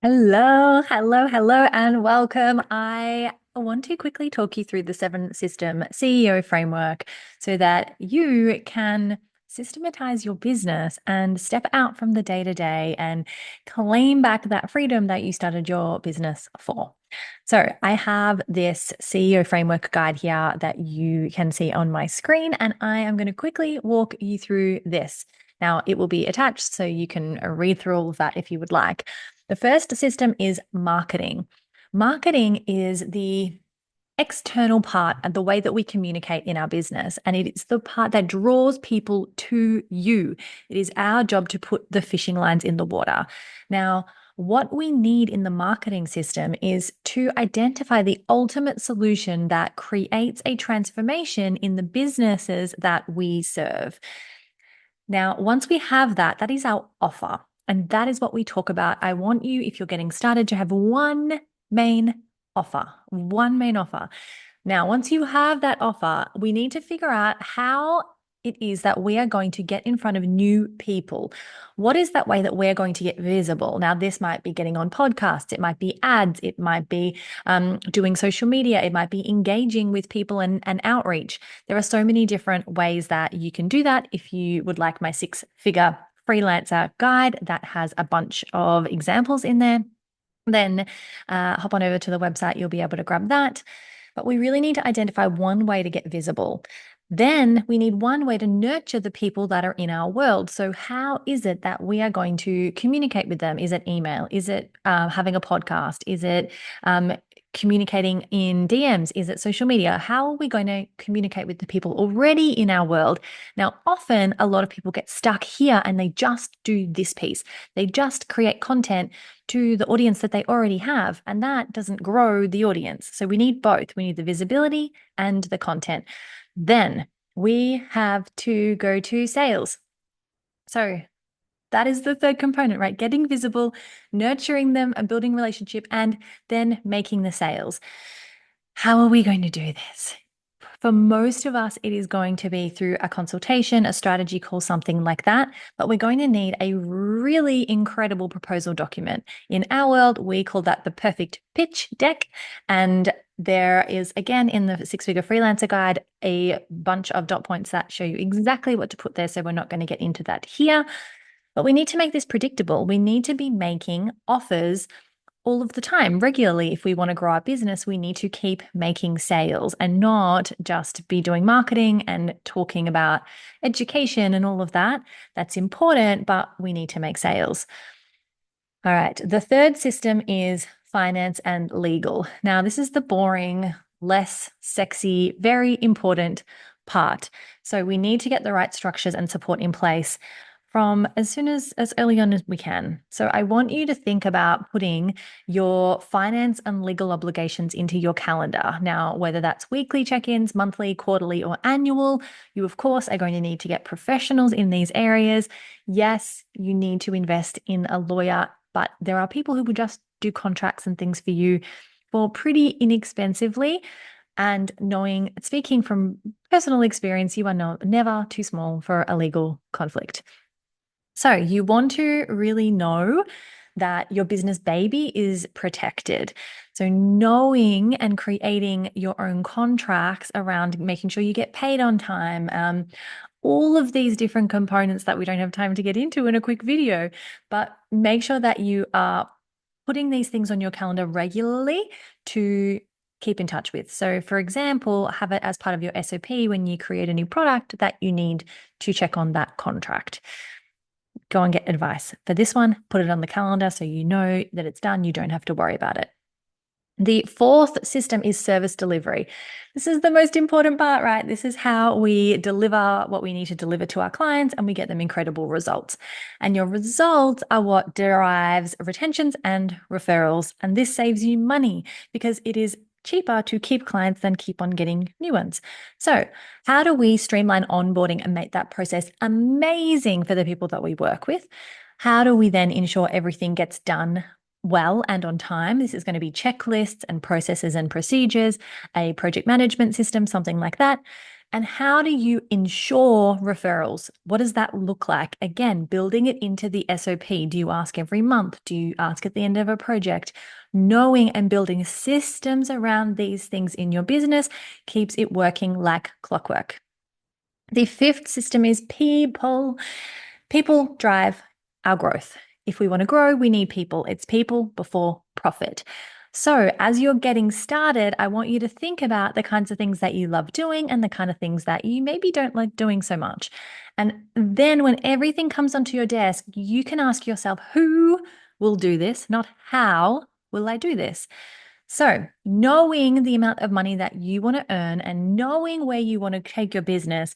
Hello, and welcome. I want to quickly talk you through the seven system CEO framework so that you can systematize your business and step out from the day to day and claim back that freedom that you started your business for. So, I have this CEO framework guide here that you can see on my screen, and I am going to quickly walk you through this. Now, it will be attached so you can read through all of that if you would like. The first system is marketing. Marketing is the external part and the way that we communicate in our business. And it is the part that draws people to you. It is our job to put the fishing lines in the water. Now, what we need in the marketing system is to identify the ultimate solution that creates a transformation in the businesses that we serve. Now, once we have that, that is our offer. And that is what we talk about. I want you, if you're getting started, to have one main offer, one main offer. Now, once you have that offer, we need to figure out how it is that we are going to get in front of new people. What is that way that we're going to get visible? Now, this might be getting on podcasts, it might be ads, it might be doing social media, it might be engaging with people and outreach. There are so many different ways that you can do that. If you would like my six-figure freelancer guide that has a bunch of examples in there, then hop on over to the website, you'll be able to grab that. But we really need to identify one way to get visible. Then we need one way to nurture the people that are in our world. So, how is it that we are going to communicate with them? Is it email? Is it having a podcast? Is it communicating in DMs? Is it social media? How are we going to communicate with the people already in our world? Now, often a lot of people get stuck here and they just do this piece. They just create content to the audience that they already have, and that doesn't grow the audience. So we need both. We need the visibility and the content. Then we have to go to sales. So that is the third component, right? Getting visible, nurturing them and building relationship, and then making the sales. How are we going to do this? For most of us, it is going to be through a consultation, a strategy call, something like that. But we're going to need a really incredible proposal document. In our world, we call that the perfect pitch deck. And there is, again, in the Six-Figure Freelancer Guide, a bunch of dot points that show you exactly what to put there. So we're not going to get into that here. But we need to make this predictable. We need to be making offers all of the time, regularly. If we want to grow our business, we need to keep making sales and not just be doing marketing and talking about education and all of that. That's important, but we need to make sales. All right. The third system is finance and legal. Now, this is the boring, less sexy, very important part. So we need to get the right structures and support in place from as early on as we can. So I want you to think about putting your finance and legal obligations into your calendar. Now, whether that's weekly check-ins, monthly, quarterly, or annual, you of course are going to need to get professionals in these areas. Yes, you need to invest in a lawyer, but there are people who will just do contracts and things for you for pretty inexpensively. And speaking from personal experience, you are never too small for a legal conflict. So you want to really know that your business baby is protected. So knowing and creating your own contracts around making sure you get paid on time, all of these different components that we don't have time to get into in a quick video, but make sure that you are putting these things on your calendar regularly to keep in touch with. So for example, have it as part of your SOP when you create a new product that you need to check on that contract. Go and get advice. For this one, put it on the calendar so you know that it's done. You don't have to worry about it. The fourth system is service delivery. This is the most important part, right? This is how we deliver what we need to deliver to our clients and we get them incredible results. And your results are what derives retentions and referrals. And this saves you money because it is cheaper to keep clients than keep on getting new ones. So how do we streamline onboarding and make that process amazing for the people that we work with? How do we then ensure everything gets done well and on time? This is going to be checklists and processes and procedures, a project management system, something like that. And how do you ensure referrals? What does that look like? Again, building it into the SOP. Do you ask every month? Do you ask at the end of a project? Knowing and building systems around these things in your business keeps it working like clockwork. The fifth system is people. People drive our growth. If we want to grow, we need people. It's people before profit. So, as you're getting started, I want you to think about the kinds of things that you love doing and the kind of things that you maybe don't like doing so much. And then, when everything comes onto your desk, you can ask yourself, who will do this, not how will I do this? So, knowing the amount of money that you want to earn and knowing where you want to take your business,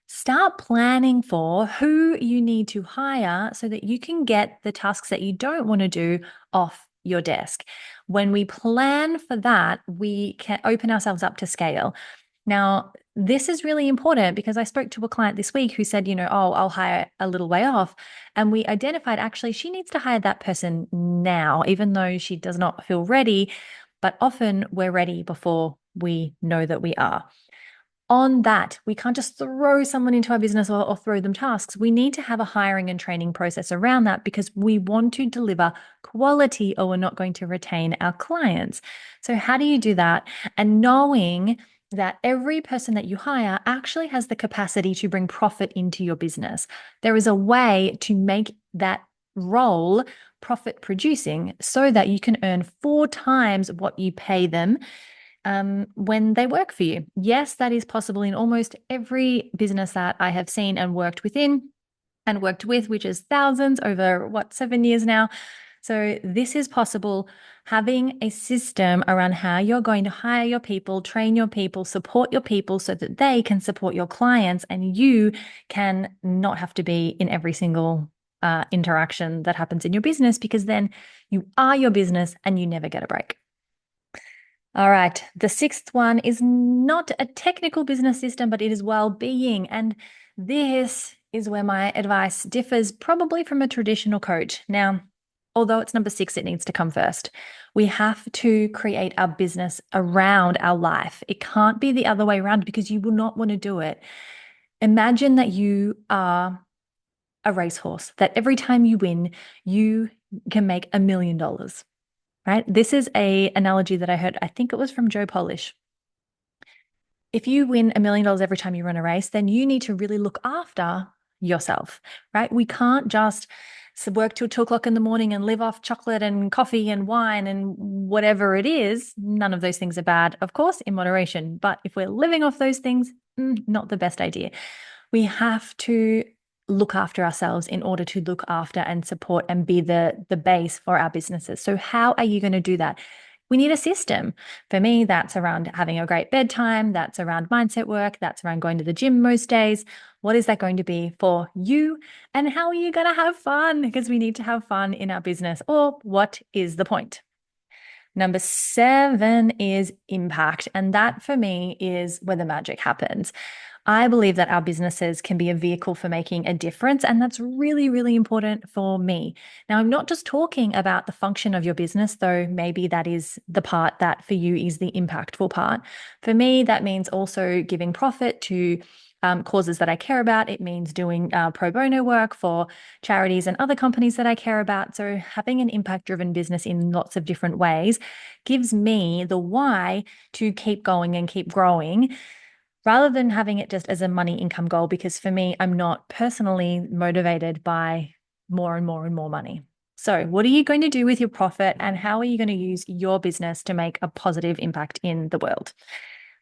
start planning for who you need to hire so that you can get the tasks that you don't want to do off your desk. When we plan for that, we can open ourselves up to scale. Now, this is really important because I spoke to a client this week who said, oh, I'll hire a little way off. And we identified actually she needs to hire that person now, even though she does not feel ready. But often we're ready before we know that we are. On that, we can't just throw someone into our business or throw them tasks. We need to have a hiring and training process around that because we want to deliver quality or we're not going to retain our clients. So, how do you do that? And knowing that every person that you hire actually has the capacity to bring profit into your business. There is a way to make that role profit producing so that you can earn 4 times what you pay them when they work for you. Yes, that is possible in almost every business that I have seen and worked within and worked with, which is thousands over 7 years now. So this is possible. Having a system around how you're going to hire your people, train your people, support your people so that they can support your clients and you can not have to be in every single interaction that happens in your business, because then you are your business and you never get a break. All right. The sixth one is not a technical business system, but it is well-being. And this is where my advice differs probably from a traditional coach. Now, although it's number 6, it needs to come first. We have to create our business around our life. It can't be the other way around because you will not want to do it. Imagine that you are a racehorse, that every time you win, you can make $1 million. Right? This is an analogy that I heard, I think it was from Joe Polish. If you win $1 million every time you run a race, then you need to really look after yourself, right? We can't just work till 2 o'clock in the morning and live off chocolate and coffee and wine and whatever it is. None of those things are bad, of course, in moderation. But if we're living off those things, not the best idea. We have to look after ourselves in order to look after and support and be the base for our businesses. So how are you going to do that? We need a system. For me, that's around having a great bedtime. That's around mindset work. That's around going to the gym most days. What is that going to be for you? And how are you going to have fun? Because we need to have fun in our business. Or what is the point? Number 7 is impact. And that for me is where the magic happens. I believe that our businesses can be a vehicle for making a difference. And that's really, really important for me. Now, I'm not just talking about the function of your business, though maybe that is the part that for you is the impactful part. For me, that means also giving profit to causes that I care about. It means doing pro bono work for charities and other companies that I care about. So having an impact-driven business in lots of different ways gives me the why to keep going and keep growing, rather than having it just as a money income goal, because for me, I'm not personally motivated by more and more and more money. So what are you going to do with your profit and how are you going to use your business to make a positive impact in the world?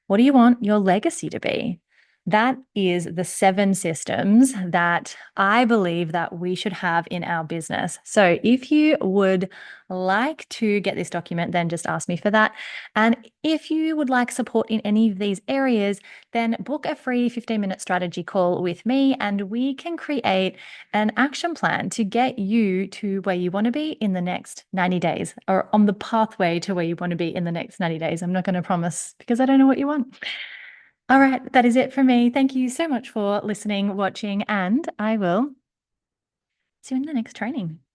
What do you want your legacy to be? That is the 7 systems that I believe that we should have in our business. So if you would like to get this document, then just ask me for that. And if you would like support in any of these areas, then book a free 15-minute strategy call with me and we can create an action plan to get you to where you want to be in the next 90 days, or on the pathway to where you want to be in the next 90 days. I'm not going to promise because I don't know what you want. All right, that is it for me. Thank you so much for listening, watching, and I will see you in the next training.